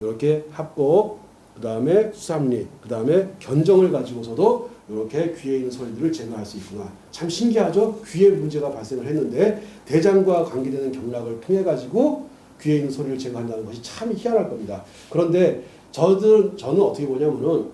이렇게 합곡, 그 다음에 수삼리, 그 다음에 견정을 가지고서도 이렇게 귀에 있는 소리들을 제거할 수 있구나. 참 신기하죠? 귀에 문제가 발생을 했는데 대장과 관계되는 경락을 통해 가지고 귀에 있는 소리를 제거한다는 것이 참 희한할 겁니다. 그런데 저는 어떻게 보냐면은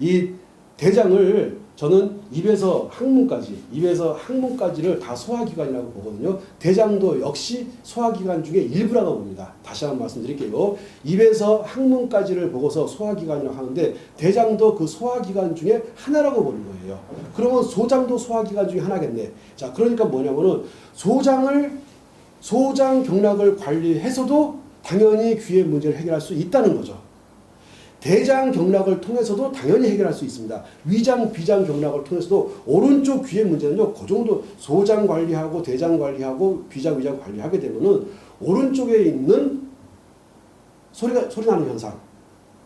이 대장을 저는 입에서 항문까지를 다 소화기관이라고 보거든요. 대장도 역시 소화기관 중에 일부라고 봅니다. 다시 한번 말씀드릴게요. 입에서 항문까지를 보고서 소화기관이라고 하는데 대장도 그 소화기관 중에 하나라고 보는 거예요. 그러면 소장도 소화기관 중에 하나겠네. 자, 그러니까 뭐냐면은 소장 경락을 관리해서도 당연히 귀의 문제를 해결할 수 있다는 거죠. 대장 경락을 통해서도 당연히 해결할 수 있습니다. 위장, 비장 경락을 통해서도 오른쪽 귀의 문제는요, 그 정도 소장 관리하고 대장 관리하고 비장, 위장 관리하게 되면은 오른쪽에 있는 소리 나는 현상,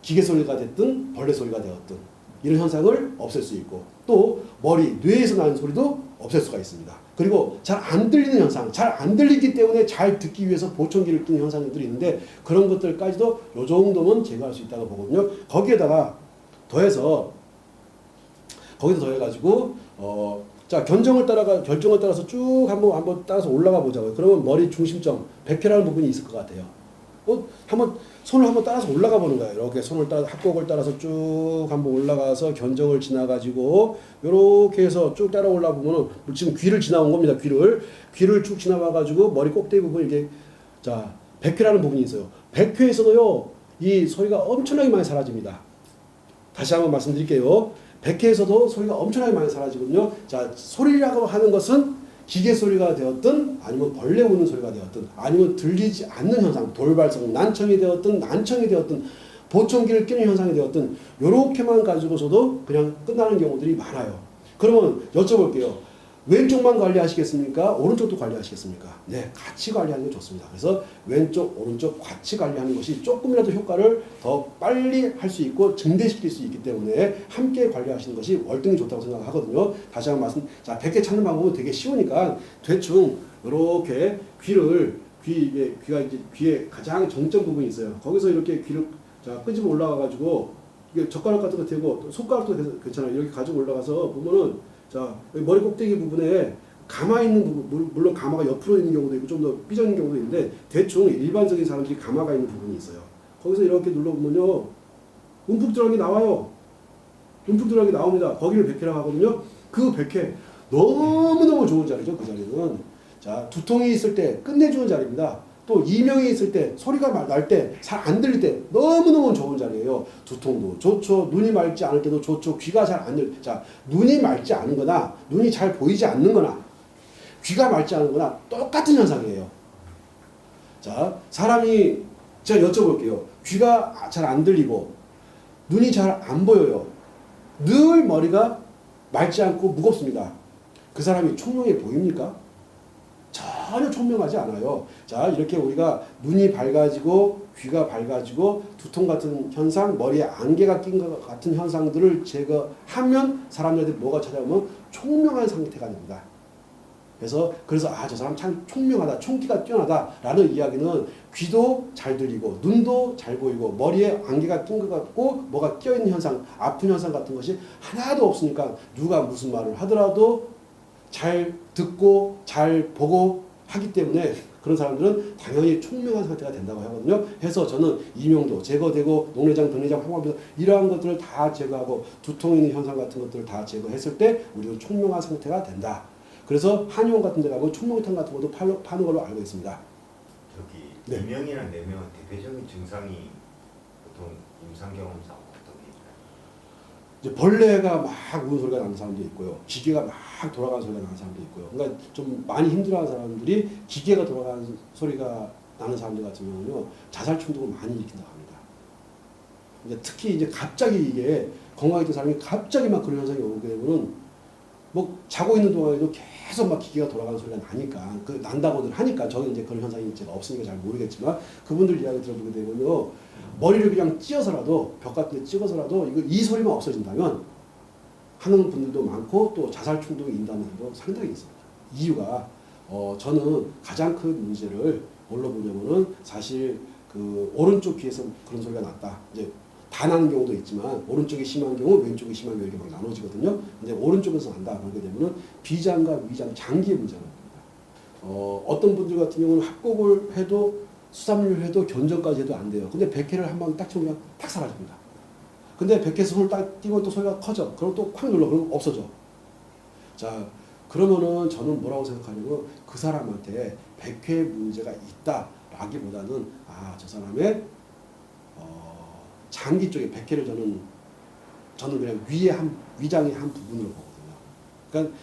기계 소리가 됐든 벌레 소리가 되었든 이런 현상을 없앨 수 있고 또 머리, 뇌에서 나는 소리도 없앨 수가 있습니다. 그리고 잘 안 들리는 현상, 잘 안 들리기 때문에 잘 듣기 위해서 보청기를 끼는 현상들이 있는데 그런 것들까지도 요 정도면 제거할 수 있다고 보거든요. 거기에다가 더해가지고 자 결정을 따라서 쭉 한번 따라서 올라가 보자고요. 그러면 머리 중심점 백회라는 부분이 있을 것 같아요. 손을 한번 따라서 올라가 보는 거예요. 이렇게 손을 따라 합곡을 따라서 쭉 한번 올라가서 견정을 지나가지고 이렇게 해서 쭉 따라 올라 보면은 지금 귀를 지나온 겁니다. 귀를 쭉 지나와 가지고 머리 꼭대기 부분 이게 자 백회라는 부분이 있어요. 백회에서도요 이 소리가 엄청나게 많이 사라집니다. 다시 한번 말씀드릴게요. 백회에서도 소리가 엄청나게 많이 사라지거든요. 자 소리라고 하는 것은 기계 소리가 되었든 아니면 벌레 우는 소리가 되었든 아니면 들리지 않는 현상 돌발성 난청이 되었든 보청기를 끼는 현상이 되었든 요렇게만 가지고서도 그냥 끝나는 경우들이 많아요. 그러면 여쭤볼게요. 왼쪽만 관리하시겠습니까? 오른쪽도 관리하시겠습니까? 네, 같이 관리하는 게 좋습니다. 그래서 왼쪽, 오른쪽 같이 관리하는 것이 조금이라도 효과를 더 빨리 할 수 있고 증대시킬 수 있기 때문에 함께 관리하시는 것이 월등히 좋다고 생각하거든요. 다시 한번 자, 100개 찾는 방법은 되게 쉬우니까 대충 이렇게 귀가 이제 귀에 가장 정점 부분이 있어요. 거기서 이렇게 귀를 자 끄집어 올라가가지고 이게 젓가락 같은 거 대고 손가락도 괜찮아요. 이렇게 가지고 올라가서 보면은 자, 머리 꼭대기 부분에 가마 있는 부분, 물론 가마가 옆으로 있는 경우도 있고 좀 더 삐져 있는 경우도 있는데 대충 일반적인 사람들이 가마가 있는 부분이 있어요. 거기서 이렇게 눌러보면요. 움푹 들어간 게 나와요. 움푹 들어간 게 나옵니다. 거기를 백회라고 하거든요. 그 백회 너무너무 좋은 자리죠. 그 자리는. 자, 두통이 있을 때 끝내주는 자리입니다. 또 이명이 있을 때 소리가 날 때 잘 안 들릴 때 너무너무 좋은 자리예요. 두통도 좋죠. 눈이 맑지 않을 때도 좋죠. 귀가 잘 안 들릴 자 눈이 맑지 않은 거나 눈이 잘 보이지 않는 거나 귀가 맑지 않은 거나 똑같은 현상이에요. 자 사람이 제가 여쭤볼게요. 귀가 잘 안 들리고 눈이 잘 안 보여요. 늘 머리가 맑지 않고 무겁습니다. 그 사람이 총명해 보입니까? 전혀 총명하지 않아요. 자, 이렇게 우리가 눈이 밝아지고 귀가 밝아지고 두통 같은 현상, 머리에 안개가 낀 것 같은 현상들을 제거하면 사람들한테 뭐가 찾아오면 총명한 상태가 됩니다. 그래서 저 사람 참 총명하다, 총기가 뛰어나다라는 이야기는 귀도 잘 들리고 눈도 잘 보이고 머리에 안개가 낀 것 같고 뭐가 껴있는 현상, 아픈 현상 같은 것이 하나도 없으니까 누가 무슨 말을 하더라도 잘 듣고 잘 보고 하기 때문에 그런 사람들은 당연히 총명한 상태가 된다고 하거든요. 해서 저는 이명도 제거되고 녹내장, 백내장, 항암도 이러한 것들을 다 제거하고 두통 있는 현상 같은 것들을 다 제거했을 때 우리는 총명한 상태가 된다. 그래서 한의원 같은 데 가면 총명탕 같은 것도 파는 걸로 알고 있습니다. 저기 네. 이명이나 내명은 대표적인 증상이 보통 임상경험상 이제 벌레가 막 우는 소리가 나는 사람도 있고요. 기계가 막 돌아가는 소리가 나는 사람도 있고요. 그러니까 좀 많이 힘들어하는 사람들이 기계가 돌아가는 소리가 나는 사람들 같은 경우는요. 자살 충동을 많이 일으킨다고 합니다. 이제 특히 이제 갑자기 이게 건강했던 사람이 갑자기 막 그런 현상이 오게 되면은 뭐 자고 있는 동안에도 계속 막 기계가 돌아가는 소리가 나니까 난다고들 하니까 저는 이제 그런 현상이 제가 없으니까 잘 모르겠지만 그분들 이야기 들어보게 되면요. 머리를 그냥 찧어서라도 벽 같은 데 찍어서라도 이 소리만 없어진다면 하는 분들도 많고 또 자살 충동이 인다는 분도 상당히 있습니다. 이유가 저는 가장 큰 문제를 뭘로 보냐면은 사실 그 오른쪽 귀에서 그런 소리가 났다. 이제 다 나는 경우도 있지만 오른쪽이 심한 경우, 왼쪽이 심한 경우 이렇게 막 나눠지거든요. 근데 오른쪽에서 난다 그러게 되면은 비장과 위장 장기의 문제가 됩니다. 어떤 분들 같은 경우는 합곡을 해도 수삼류를 해도 견정까지 해도 안 돼요. 근데 백회를 한번 딱 치면 그냥 탁 사라집니다. 근데 백회에서 손을 딱 띄면 또 소리가 커져. 그럼 또 콱 눌러. 그러면 없어져. 자, 그러면은 저는 뭐라고 생각하냐면 그 사람한테 백회 문제가 있다라기보다는 아, 저 사람의 장기 쪽에 백회를 저는 그냥 위장의 한 부분으로 보거든요. 그러니까